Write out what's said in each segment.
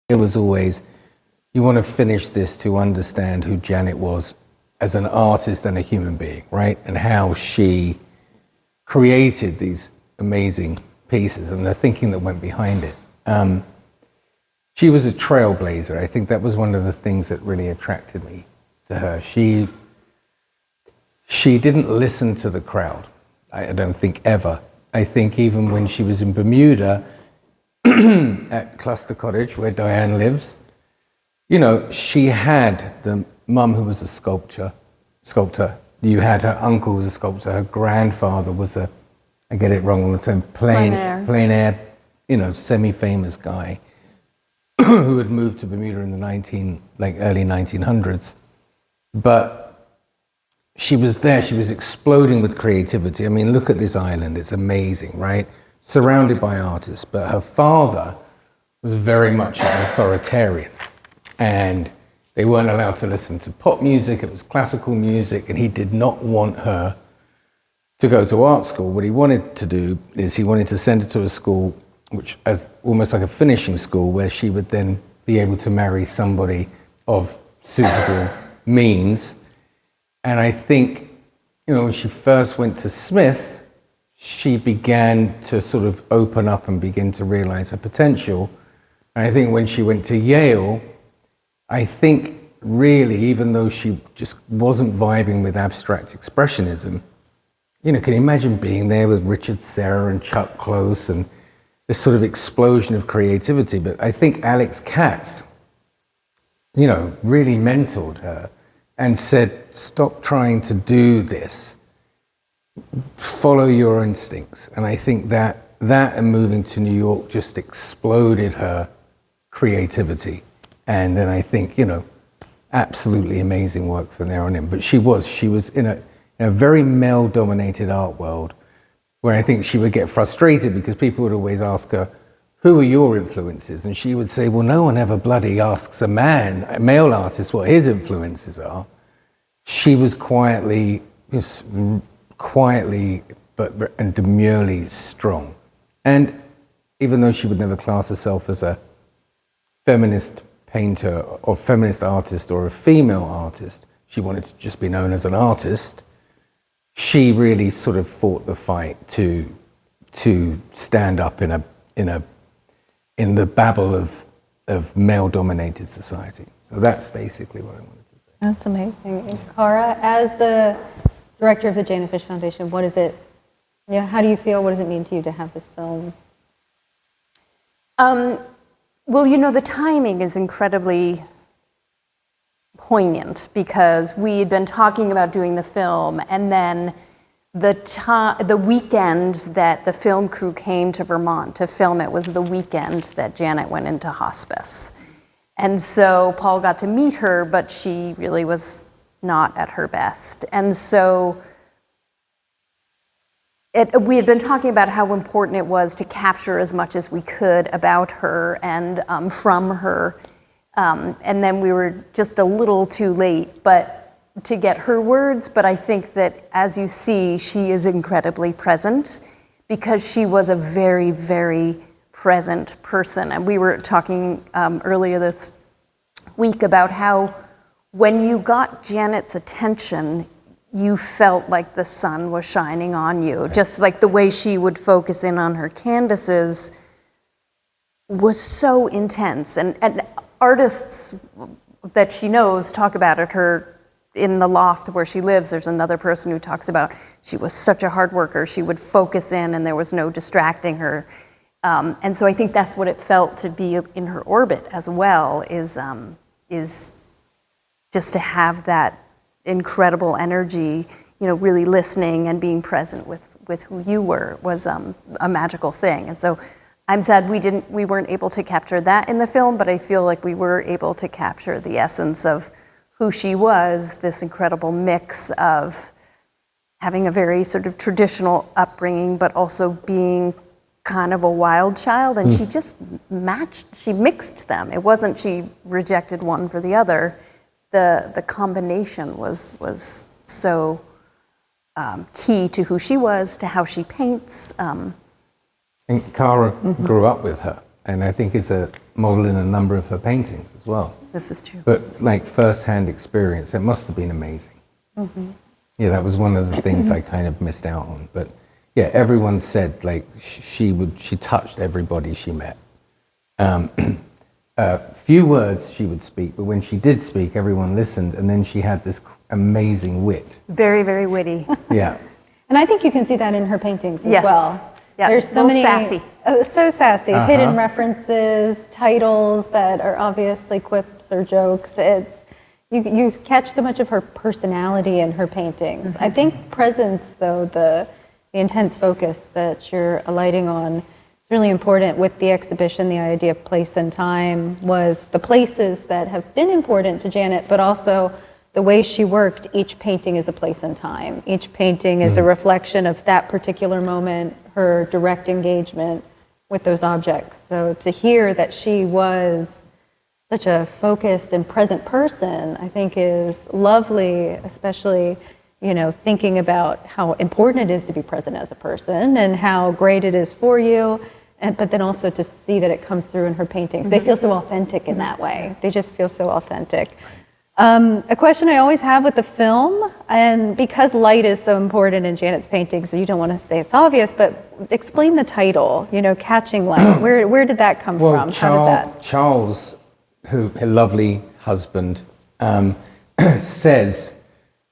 It was always, you want to finish this to understand who Janet was as an artist and a human being, right? And how she created these amazing pieces and the thinking that went behind it. She was a trailblazer. I think that was one of the things that really attracted me to her. She didn't listen to the crowd, I don't think ever. I think even when she was in Bermuda at Cluster Cottage, where Diane lives, you know, she had the mum who was a sculptor. You had her uncle who was a sculptor. Her grandfather was I get it wrong all the time, plein air, you know, semi-famous guy who had moved to Bermuda in the early 1900s. But she was there, she was exploding with creativity. I mean, look at this island, it's amazing, right? Surrounded by artists, but her father was very much an authoritarian, and they weren't allowed to listen to pop music, it was classical music, and he did not want her to go to art school. What he wanted to do is he wanted to send her to a school which as almost like a finishing school, where she would then be able to marry somebody of suitable means. And I think, you know, when she first went to Smith, she began to sort of open up and begin to realize her potential. And I think when she went to Yale, I think really, even though she just wasn't vibing with abstract expressionism, you know, can you imagine being there with Richard Serra and Chuck Close and this sort of explosion of creativity? But I think Alex Katz, you know, really mentored her and said, stop trying to do this. Follow your instincts. And I think that and moving to New York just exploded her creativity. And then I think, you know, absolutely amazing work from there on in. But she was in a very male-dominated art world, where I think she would get frustrated because people would always ask her, who are your influences? And she would say, well, no one ever bloody asks a male artist, what his influences are. She was quietly and demurely strong. And even though she would never class herself as a feminist painter or feminist artist or a female artist, she wanted to just be known as an artist. She really sort of fought the fight to stand up in the babble of male-dominated society. So that's basically what I wanted to say. That's amazing. And Cara, as the director of the Jana Fish Foundation, what is it? Yeah, how do you feel? What does it mean to you to have this film? Well, you know, the timing is incredibly poignant, because we had been talking about doing the film, and then the weekend that the film crew came to Vermont to film it was the weekend that Janet went into hospice. And so Paul got to meet her, but she really was not at her best. And so we had been talking about how important it was to capture as much as we could about her and from her. And then we were just a little too late to get her words, but I think that, as you see, she is incredibly present, because she was a very, very present person. And we were talking earlier this week about how when you got Janet's attention, you felt like the sun was shining on you. Just like the way she would focus in on her canvases was so intense. And artists that she knows talk about it. Her in the loft where she lives, there's another person who talks about she was such a hard worker. She would focus in and there was no distracting her. And so I think that's what it felt to be in her orbit as well, is just to have that incredible energy, you know, really listening and being present with who you were was a magical thing. And so I'm sad we weren't able to capture that in the film, but I feel like we were able to capture the essence of who she was, this incredible mix of having a very sort of traditional upbringing, but also being kind of a wild child. And she just she mixed them. It wasn't she rejected one for the other. The combination was so key to who she was, to how she paints. And Cara grew up with her. and I think is a model in a number of her paintings as well. This is true. But like first-hand experience, it must have been amazing. Yeah, that was one of the things I kind of missed out on. But yeah, everyone said like she touched everybody she met. Few words she would speak, but when she did speak, everyone listened, and then she had this amazing wit. Very, very witty. Yeah. And I think you can see that in her paintings as Yes. well. Yeah, There's so little many sassy. so sassy, hidden references, titles that are obviously quips or jokes. It's you catch so much of her personality in her paintings. I think presence, though, the intense focus that you're alighting on is really important with the exhibition. The idea of place and time was the places that have been important to Janet, but also the way she worked. Each painting is a place and time. Each painting is a reflection of that particular moment, her direct engagement with those objects. So to hear that she was such a focused and present person, I think is lovely, especially, you know, thinking about how important it is to be present as a person and how great it is for you, but then also to see that it comes through in her paintings. They feel so authentic in that way. They just feel so authentic. A question I always have with the film, and because light is so important in Janet's paintings, you don't want to say it's obvious, but explain the title, you know, Catching Light. Where did that come from? Charles, who her lovely husband, says,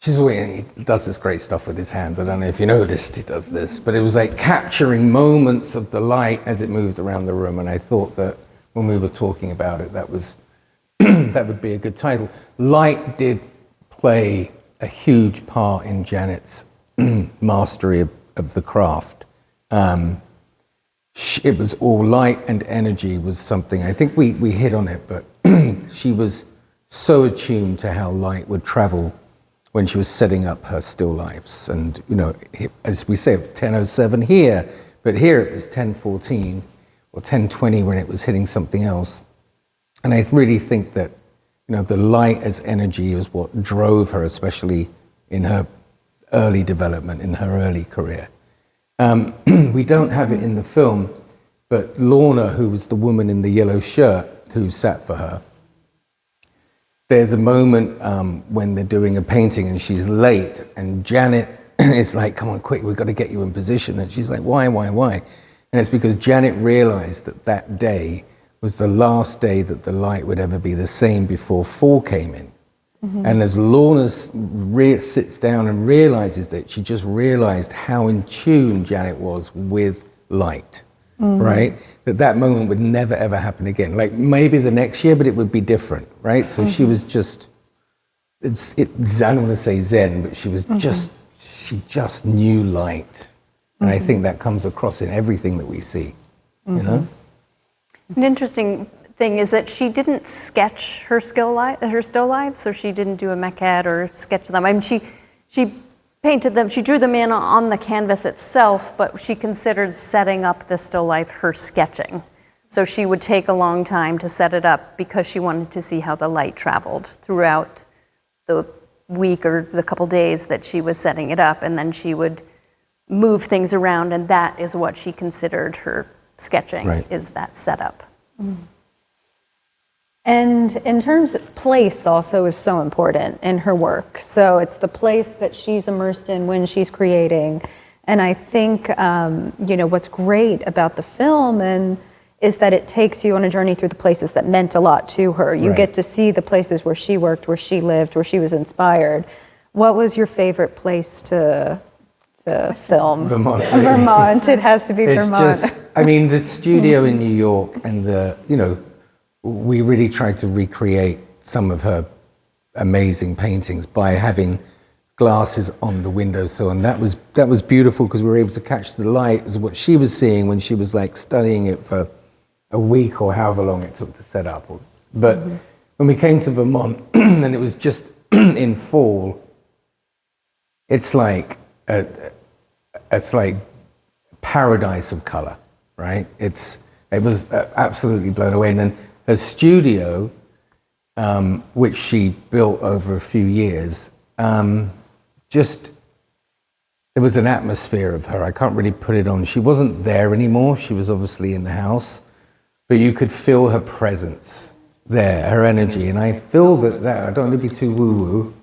he does this great stuff with his hands. I don't know if you noticed he does this, but it was like capturing moments of the light as it moved around the room. And I thought that when we were talking about it, that was that would be a good title. Light did play a huge part in Janet's mastery of the craft. It was all light, and energy was something, I think we hit on it, but she was so attuned to how light would travel when she was setting up her still lifes. And, you know, as we say, 10:07 here, but here it was 10:14 or 10:20 when it was hitting something else. And I really think that, you know, the light as energy is what drove her, especially in her early development, in her early career. We don't have it in the film, but Lorna, who was the woman in the yellow shirt who sat for her, there's a moment when they're doing a painting and she's late, and Janet is like, come on, quick, we've got to get you in position. And she's like, why? And it's because Janet realized that that day was the last day that the light would ever be the same before fall came in. And as Lorna sits down and realizes that, she just realized how in tune Janet was with light, right? That moment would never, ever happen again. Like maybe the next year, but it would be different, right? So she was just, I don't want to say zen, but she was she just knew light. And I think that comes across in everything that we see, you know? An interesting thing is that she didn't sketch her still lives, so she didn't do a maquette or sketch them. I mean, she painted them, she drew them in on the canvas itself, but she considered setting up the still life her sketching. So she would take a long time to set it up because she wanted to see how the light traveled throughout the week or the couple days that she was setting it up, and then she would move things around, and that is what she considered her sketching, is that setup. And in terms of place also is so important in her work. So it's the place that she's immersed in when she's creating. And I think, you know, what's great about the film is that it takes you on a journey through the places that meant a lot to her. You get to see the places where she worked, where she lived, where she was inspired. What was your favorite place to film? Vermont. Vermont, it has to be Vermont. Just, I mean, the studio in New York and we really tried to recreate some of her amazing paintings by having glasses on the windowsill, and that was beautiful because we were able to catch the light as what she was seeing when she was like studying it for a week or however long it took to set up. But when we came to Vermont and it was just in fall, it's like paradise of color, right? It was absolutely blown away. And then her studio, which she built over a few years, there was an atmosphere of her. I can't really put it on. She wasn't there anymore. She was obviously in the house, but you could feel her presence there, her energy. And I feel that I don't want to be too woo-woo,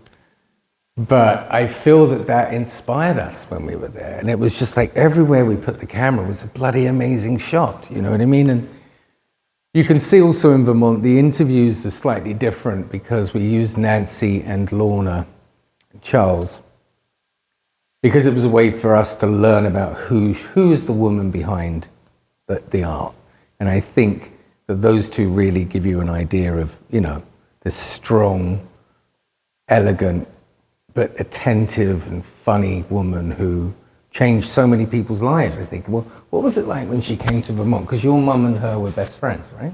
but I feel that inspired us when we were there. And it was just like everywhere we put the camera was a bloody amazing shot, you know what I mean? And you can see also in Vermont, the interviews are slightly different because we used Nancy and Lorna and Charles, because it was a way for us to learn about who is the woman behind the art. And I think that those two really give you an idea of, you know, this strong, elegant, but attentive and funny woman who changed so many people's lives, I think. Well, what was it like when she came to Vermont? Because your mum and her were best friends, right?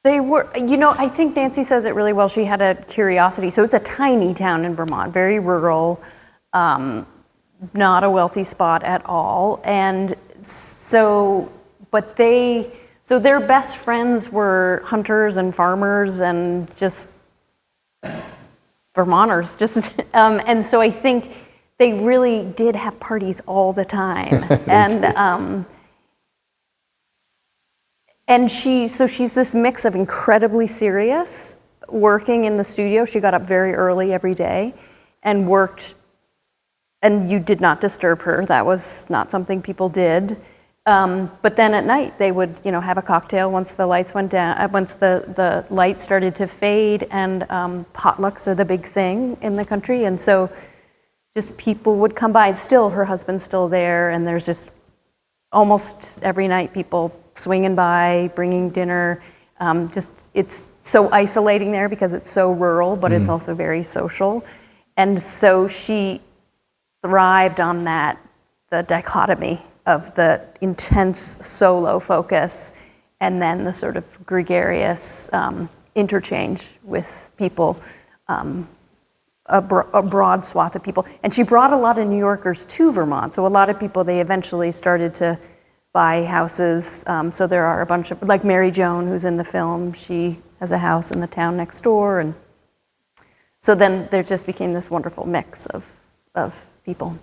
They were, you know, I think Nancy says it really well. She had a curiosity. So it's a tiny town in Vermont, very rural, not a wealthy spot at all. And so, so their best friends were hunters and farmers and just Vermonters, and so I think they really did have parties all the time, and she's this mix of incredibly serious, working in the studio. She got up very early every day, and worked, and you did not disturb her. That was not something people did. But then at night they would, you know, have a cocktail once the lights went down, once the light started to fade, and potlucks are the big thing in the country, and so just people would come by. And still, her husband's still there, and there's just almost every night people swinging by, bringing dinner. It's so isolating there because it's so rural, but it's also very social, and so she thrived on that, the dichotomy of the intense solo focus and then the sort of gregarious interchange with people, a broad swath of people. And she brought a lot of New Yorkers to Vermont. So a lot of people, they eventually started to buy houses. So there are a bunch of, like Mary Joan, who's in the film, she has a house in the town next door. And so then there just became this wonderful mix of people.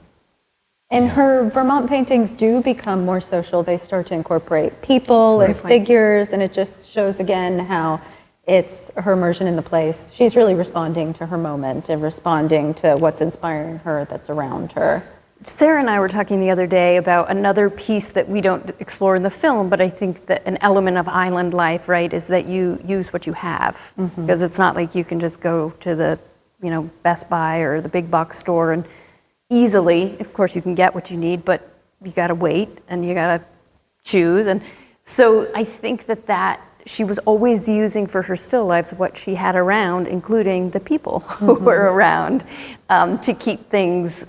And her Vermont paintings do become more social. They start to incorporate people and Right. figures, and it just shows again how it's her immersion in the place. She's really responding to her moment and responding to what's inspiring her that's around her. Sarah and I were talking the other day about another piece that we don't explore in the film, but I think that an element of island life, right, is that you use what you have. Because it's not like you can just go to the, you know, Best Buy or the big box store and easily, of course you can get what you need, but you gotta wait and you gotta choose. And so I think that she was always using for her still lives what she had around, including the people who were around, to keep things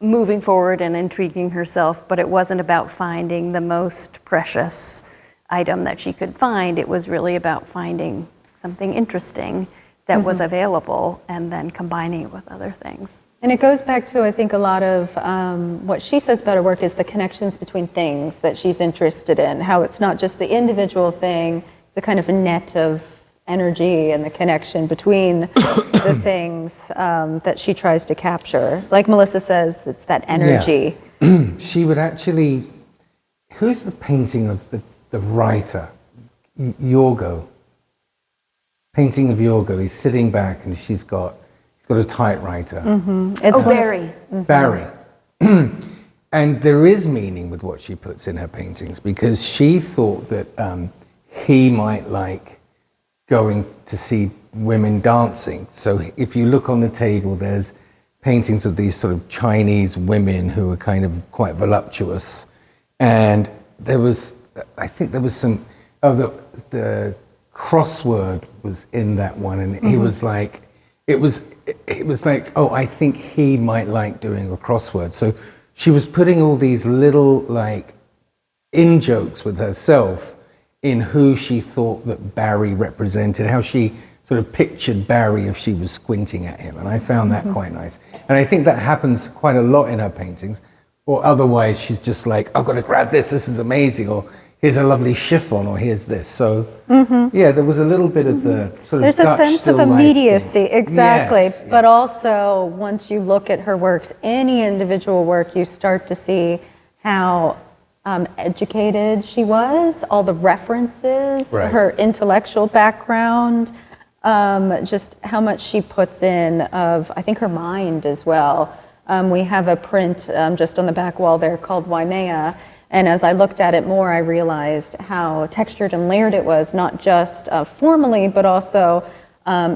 moving forward and intriguing herself. But it wasn't about finding the most precious item that she could find. It was really about finding something interesting that was available and then combining it with other things. And it goes back to, I think, a lot of what she says about her work is the connections between things that she's interested in, how it's not just the individual thing, it's a kind of a net of energy and the connection between the things that she tries to capture. Like Melissa says, it's that energy. Yeah. She would actually, who's the painting of the writer? Yorgo. Painting of Yorgo. He's sitting back and he's got a typewriter. It's Barry. Barry. And there is meaning with what she puts in her paintings, because she thought that he might like going to see women dancing. So if you look on the table, there's paintings of these sort of Chinese women who are kind of quite voluptuous. And I think there was some, the crossword was in that one, and he was like, it was like, oh, I think he might like doing a crossword. So she was putting all these little like in-jokes with herself in who she thought that Barry represented, how she sort of pictured Barry if she was squinting at him. And I found that quite nice. And I think that happens quite a lot in her paintings. Or otherwise she's just like, I've got to grab this is amazing. Or here's a lovely chiffon, or here's this. So yeah, there was a little bit of the sort of There's Dutch a sense still of life immediacy, thing. exactly. Yes, But yes. also, once you look at her works, any individual work, you start to see how educated she was, all the references, Right. her intellectual background, just how much she puts in of, I think, her mind as well. We have a print just on the back wall there called Waimea, and as I looked at it more, I realized how textured and layered it was, not just formally, but also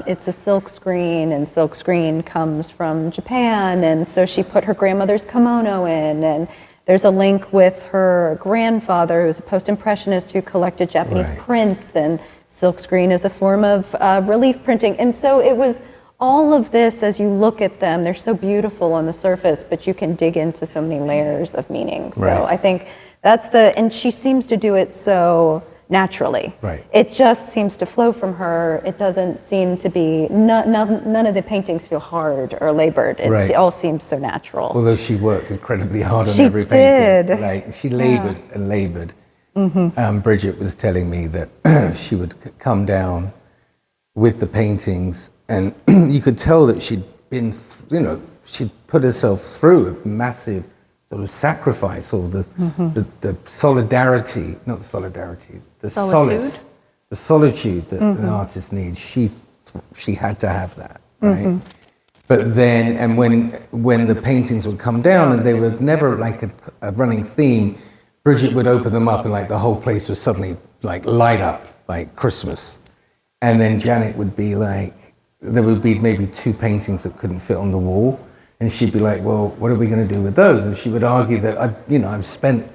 it's a silk screen, and silk screen comes from Japan, and so she put her grandmother's kimono in, and there's a link with her grandfather, who's a post-impressionist who collected Japanese Right. prints, and silk screen is a form of relief printing. And so it was all of this, as you look at them, they're so beautiful on the surface, but you can dig into so many layers of meaning. So Right. I think that's and she seems to do it so naturally. Right. It just seems to flow from her. It doesn't seem to be, none of the paintings feel hard or labored. Right. It all seems so natural. Although she worked incredibly hard on She every painting. did. Like, she labored and labored. Bridget was telling me that she would come down with the paintings, and you could tell that she'd been, she'd put herself through a massive sort of sacrifice, or the solidarity, not the solidarity, the solace, the solitude that an artist needs. She had to have that, right? But then, and when the paintings would come down, and they were never like a running theme, Bridget would open them up, and like the whole place would suddenly like light up like Christmas. And then Janet would be like, there would be maybe 2 paintings that couldn't fit on the wall, and she'd be like, "Well, what are we going to do with those?" And she would argue that I've spent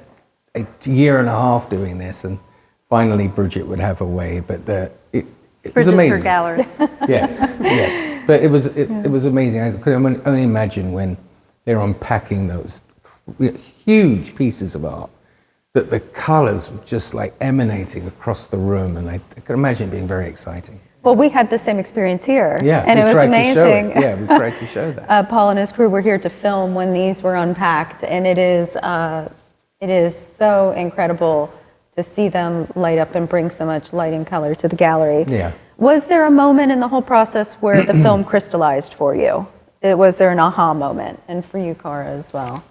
a year and a half doing this, and finally Bridget would have a way. But it was Bridget's amazing. her galleries. Yes. But it was amazing. I could only imagine when they're unpacking those huge pieces of art, that the colors were just like emanating across the room, and I can imagine it being very exciting. Well, we had the same experience here. Yeah, and we it was tried amazing. To show it. Yeah, we tried to show that. Paul and his crew were here to film when these were unpacked, and it is so incredible to see them light up and bring so much light and color to the gallery. Yeah. Was there a moment in the whole process where the film crystallized for you? Was there an aha moment? And for you, Cara, as well?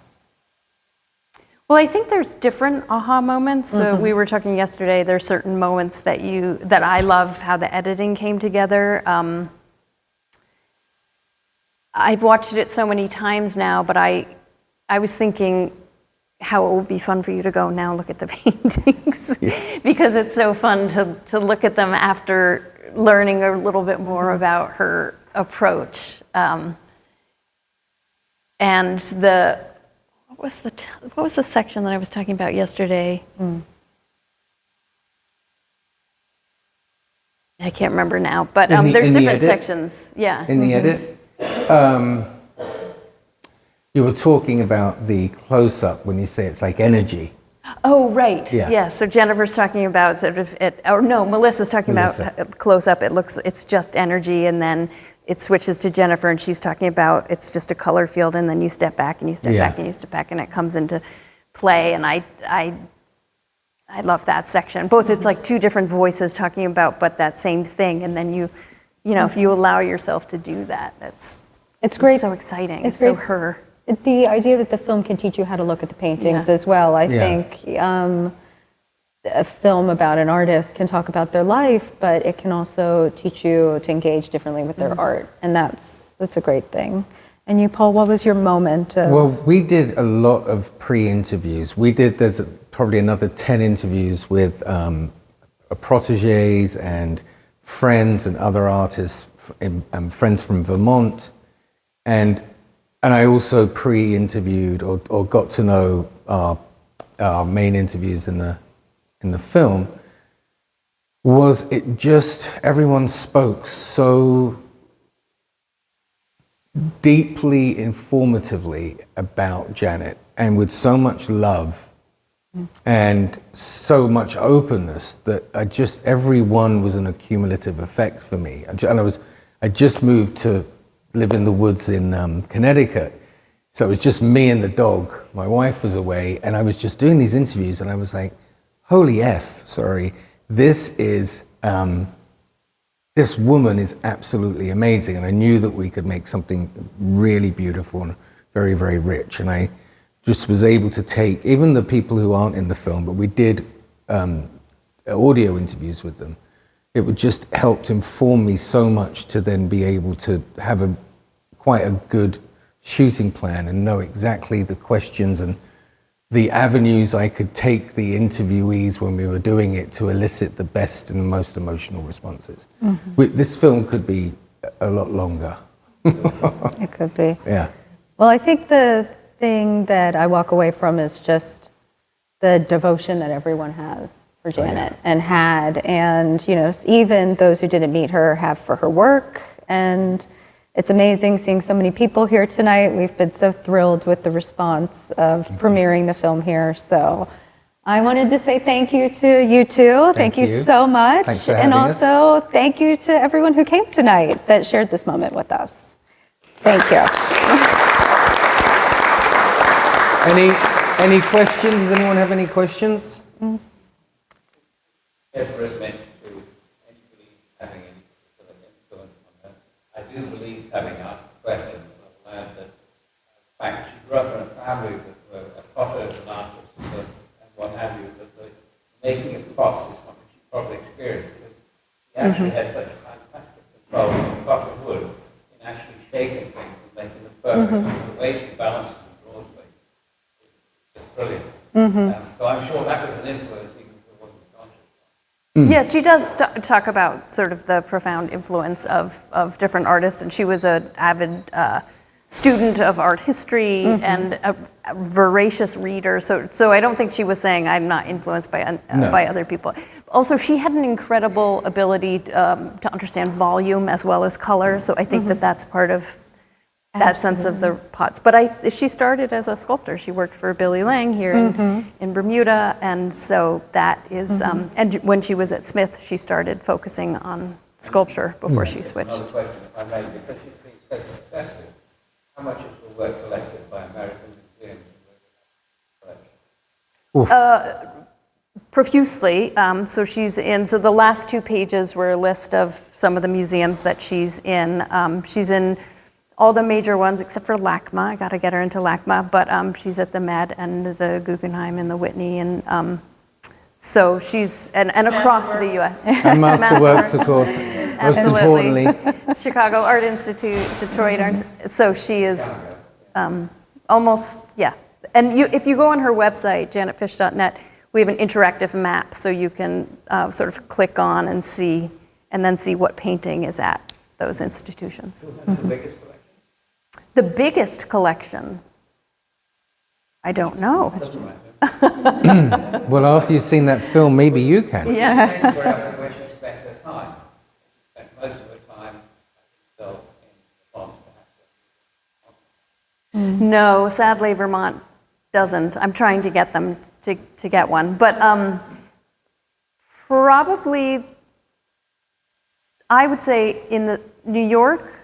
Well, I think there's different aha moments. So we were talking yesterday, there's certain moments that I love how the editing came together. I've watched it so many times now, but I was thinking how it would be fun for you to go now look at the paintings because it's so fun to look at them after learning a little bit more about her approach. And what was the section that I was talking about yesterday? I can't remember now, but In there's the different edit? sections. Yeah. In the edit, you were talking about the close-up when you say it's like energy. Oh, right. Yeah. Yeah. So Jennifer's talking about sort of Melissa's talking Melissa. about close up. It's just energy, and then it switches to Jennifer, and she's talking about it's just a color field, and then you step back and you step back and you step back, and it comes into play. And I love that section. Both it's like 2 different voices talking about, but that same thing, and then you know, if you allow yourself to do that, It's great. so exciting. It's so great. her. The idea that the film can teach you how to look at the paintings Yeah. as well. I Yeah. think a film about an artist can talk about their life, but it can also teach you to engage differently with their art, and that's a great thing. And you, Paul, what was your moment? Well, we did a lot of pre-interviews. There's probably another 10 interviews with protégés and friends and other artists, and friends from Vermont. And I also pre-interviewed or got to know our main interviews in the film. Was it just, everyone spoke so deeply informatively about Janet, and with so much love and so much openness, that everyone was an accumulative effect for me. I just moved to live in the woods in Connecticut, so it was just me and the dog. My wife was away, and I was just doing these interviews, and I was like, holy this woman is absolutely amazing. And I knew that we could make something really beautiful and very, very rich. And I just was able to take, even the people who aren't in the film, but we did audio interviews with them. It would just helped inform me so much to then be able to have quite a good shooting plan and know exactly the questions and the avenues I could take the interviewees when we were doing it to elicit the best and most emotional responses. This film could be a lot longer. It could be. Yeah. Well, I think the thing that I walk away from is just the devotion that everyone has for Janet and had, and you know, even those who didn't meet her have for her work. And it's amazing seeing so many people here tonight. We've been so thrilled with the response of premiering the film here. So I wanted to say thank you to you two. Thank you so much. Thanks for and having us. also thank you to everyone who came tonight that shared this moment with us. Thank you. Any questions? Does anyone have any questions? Ever as mentioned to anybody having any sort of influence on her, I do believe, having asked the question, I learned that in fact she grew up in a family that were potters and artists and what have you, that the making of pots is something she probably experienced because she actually has such fantastic control of copper wood in actually shaping things and making them perfect. The way she balances and draws things is just brilliant. So I'm sure that was an influence even if it wasn't conscious. Yes, she does talk about sort of the profound influence of different artists, and she was an avid student of art history and a voracious reader. So I don't think she was saying I'm not influenced by other people. Also, she had an incredible ability to understand volume as well as color. So I think that that's part of that sense of the pots. But she started as a sculptor. She worked for Billy Lang here in Bermuda, and so that is. And when she was at Smith, she started focusing on sculpture before she switched. Another question, if I may, because she's been so successful, how much is the work collected by American museums? Profusely. So she's in. So the last 2 pages were a list of some of the museums that she's in. She's in all the major ones except for LACMA. I got to get her into LACMA, but she's at the Met and the Guggenheim and the Whitney, and so she's and across the U.S. And Masterworks, of course, most Absolutely. importantly. Chicago Art Institute, Detroit Art. So she is almost, yeah. And if you go on her website, janetfish.net, we have an interactive map, so you can sort of click on and see, and then see what painting is at those institutions. The biggest collection? I don't know. Well, after you've seen that film, maybe you can. Yeah. Where she spent her time. She spent most of her time herself in Vermont, perhaps. No, sadly, Vermont doesn't. I'm trying to get them to get one. But probably, I would say in the New York,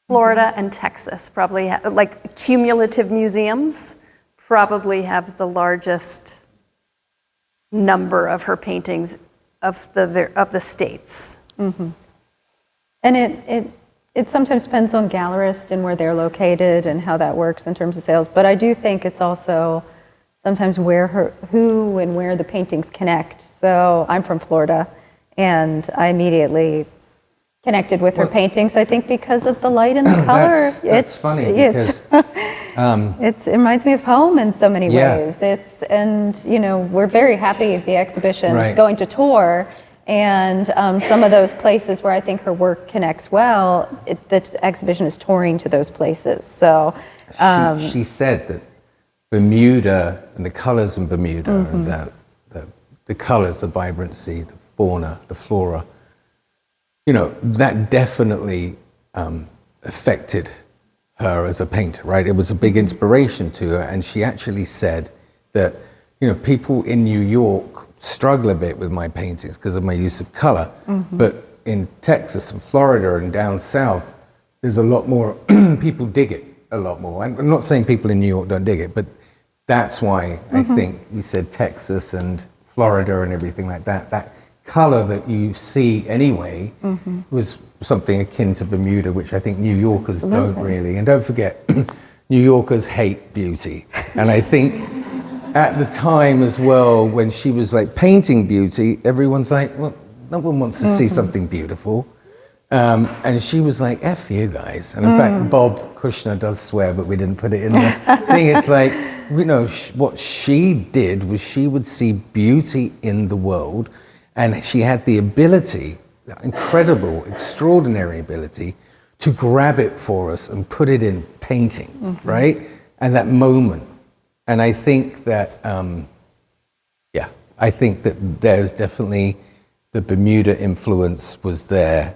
Florida, and Texas probably, like cumulative museums, probably have the largest number of her paintings of the states. And it sometimes depends on gallerists and where they're located and how that works in terms of sales. But I do think it's also sometimes who and where the paintings connect. So I'm from Florida, and I immediately connected with her paintings, I think, because of the light and the color. That's funny because it reminds me of home in so many Yeah. ways. And you know, we're very happy the exhibition is Right. going to tour, and some of those places where I think her work connects well, the exhibition is touring to those places. So she said that Bermuda and the colors in Bermuda and the colors, the vibrancy, the fauna, the flora, you know, that definitely affected her as a painter, right? It was a big inspiration to her, and she actually said that, you know, people in New York struggle a bit with my paintings because of my use of color, but in Texas and Florida and down south, there's a lot more, people dig it a lot more. I'm not saying people in New York don't dig it, but that's why I think you said Texas and Florida and everything like that. That color that you see anyway was something akin to Bermuda, which I think New Yorkers don't really. And don't forget, New Yorkers hate beauty. And I think at the time as well, when she was like painting beauty, everyone's like, well, no one wants to see something beautiful. And she was like, F you guys. And in fact, Bob Kushner does swear, but we didn't put it in the thing. It's like, you know, what she did was she would see beauty in the world, and she had the ability, incredible, extraordinary ability, to grab it for us and put it in paintings, right? And that moment. And I think that, I think that there's definitely the Bermuda influence was there,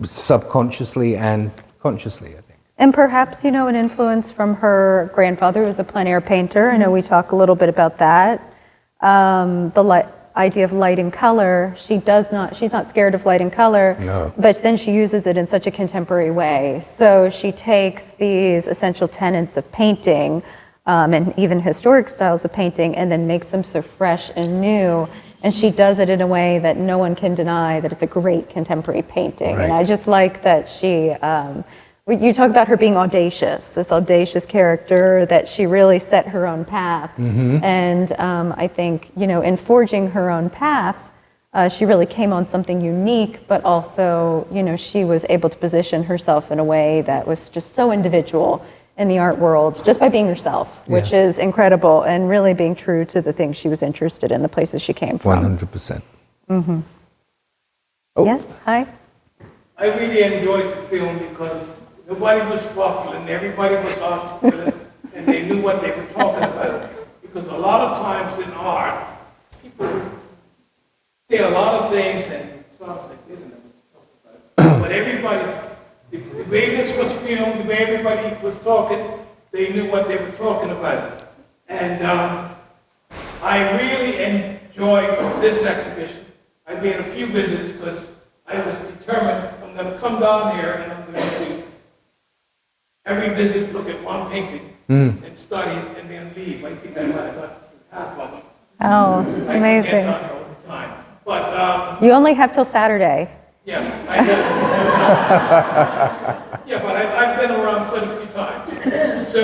subconsciously and consciously, I think. And perhaps, you know, an influence from her grandfather, who was a plein air painter. I know we talk a little bit about that. Idea of light and color, she's not scared of light and color, No. but then she uses it in such a contemporary way. So she takes these essential tenets of painting, and even historic styles of painting, and then makes them so fresh and new. And she does it in a way that no one can deny that it's a great contemporary painting. Right. And I just like that she, you talk about her being audacious, this audacious character, that she really set her own path. And I think, you know, in forging her own path, she really came on something unique, but also, you know, she was able to position herself in a way that was just so individual in the art world, just by being herself, which is incredible, and really being true to the things she was interested in, the places she came from. 100%. Yes, hi. I really enjoyed the film because nobody was waffling, everybody was articulate, and they knew what they were talking about. Because a lot of times in art, people say a lot of things, and so I was like, they didn't know what to talk about. But everybody, the way this was filmed, the way everybody was talking, they knew what they were talking about. And I really enjoyed this exhibition. I made a few visits because I was determined I'm going to come down here and I'm going to every visit look at one painting and study it and then leave. I think I might have got through half of them. Oh, it's I can get amazing. down here all the time. But You only have till Saturday. yeah, I did. Yeah, but I've been around quite a few times. So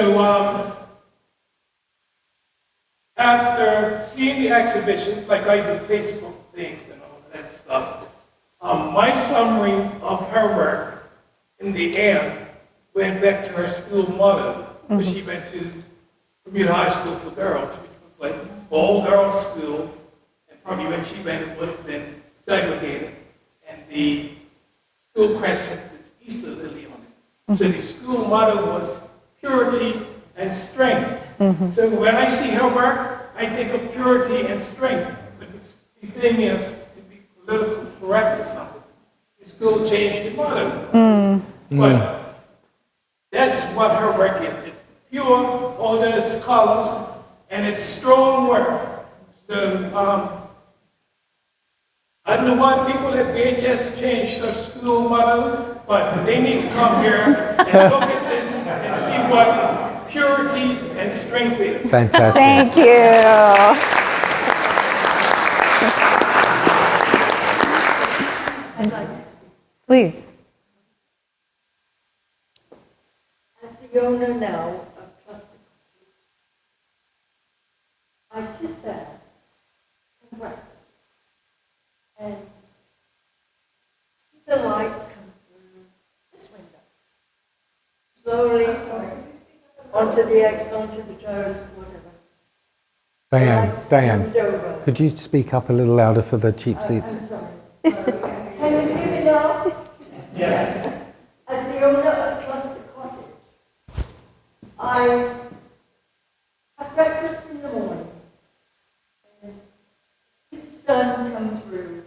after seeing the exhibition, like I do Facebook things and all that stuff, my summary of her work in the end went back to her school motto, because she went to Bermuda High School for Girls, which was like all girls school, and probably when she went it would have been segregated. And the school crest had this Easter lily on it. So the school motto was purity and strength. So when I see her work, I think of purity and strength. But the thing is, to be politically correct or something, the school changed the motto. But that's what her work is. It's pure, odorless colors, and it's strong work. So I don't know why people at BHS changed their school motto, but they need to come here and look at this and see what purity and strength is. Fantastic. Thank you. Please. As the owner now of Cluster Cottage, I sit there and breakfast and see the light come through this window. Slowly onto the X, onto the toes, whatever. Diane, Lights Diane, moved over. could you speak up a little louder for the cheap I'm seats? sorry. Can you hear me now? Yes. As the owner of Cluster Cottage, I have breakfast in the morning and see the sun come through